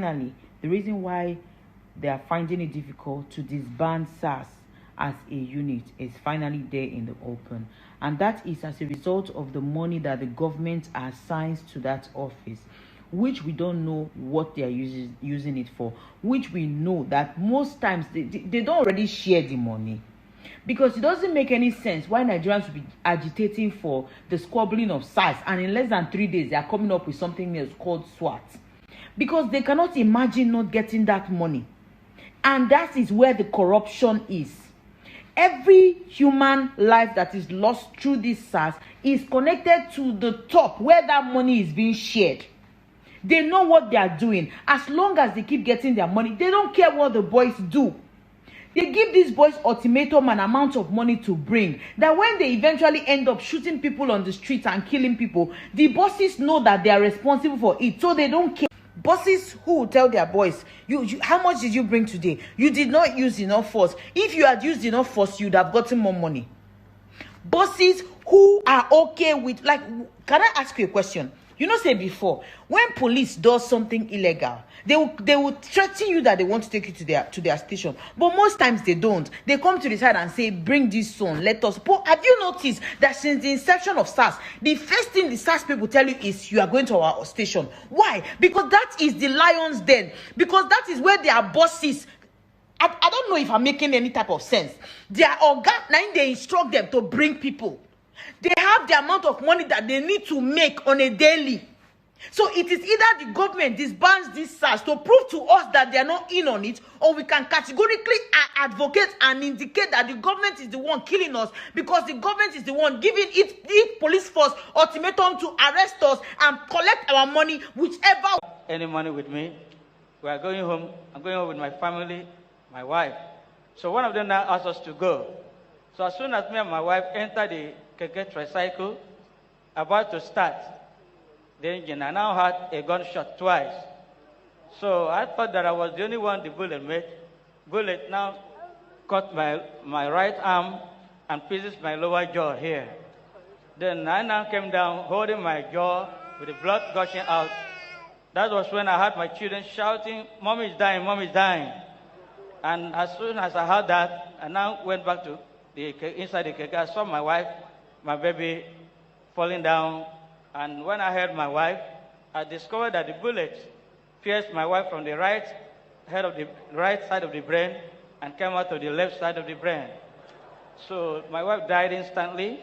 finally, the reason why they are finding it difficult to disband SARS as a unit is finally there in the open. And that is as a result of the money that the government assigns to that office, which we don't know what they are using it for, which we know that most times they don't already share the money. Because it doesn't make any sense why Nigerians will be agitating for the squabbling of SARS, and in less than 3 days they are coming up with something else called Swart. Because they cannot imagine not getting that money. And that is where the corruption is. Every human life that is lost through this SARS is connected to the top where that money is being shared. They know what they are doing. As long as they keep getting their money, they don't care what the boys do. They give these boys ultimatum and amount of money to bring, that when they eventually end up shooting people on the streets and killing people, the bosses know that they are responsible for it, so they don't care. Bosses who will tell their boys, how much did you bring today? You did not use enough force. If you had used enough force, you'd have gotten more money. Bosses who are okay with, like, can I ask you a question? You know, say before, when police does something illegal, they will threaten you that they want to take you to their station. But most times they don't. They come to the side and say, bring this son, let us. But have you noticed that since the inception of SARS, the first thing the SARS people tell you is you are going to our station? Why? Because that is the lion's den. Because that is where their bosses, I don't know if I'm making any type of sense. Their organ, they instruct them to bring people. They have the amount of money that they need to make on a daily. So it is either the government disbands this SARS to prove to us that they are not in on it, or we can categorically advocate and indicate that the government is the one killing us, because the government is the one giving its police force ultimatum to arrest us and collect our money, whichever. Any money with me. We are going home. I'm going home with my family, my wife. So one of them now asked us to go. So as soon as me and my wife enter the Keke tricycle, about to start the engine, I now had a gunshot twice. So I thought that I was the only one the bullet made. Bullet now cut my right arm and pieces my lower jaw here. Then I now came down holding my jaw with the blood gushing out. That was when I heard my children shouting, "Mom is dying, Mom is dying." And as soon as I heard that, I now went back to inside the Keke. I saw my wife, my baby falling down. And when I heard my wife, I discovered that the bullet pierced my wife from the right side of the brain and came out of the left side of the brain. So my wife died instantly.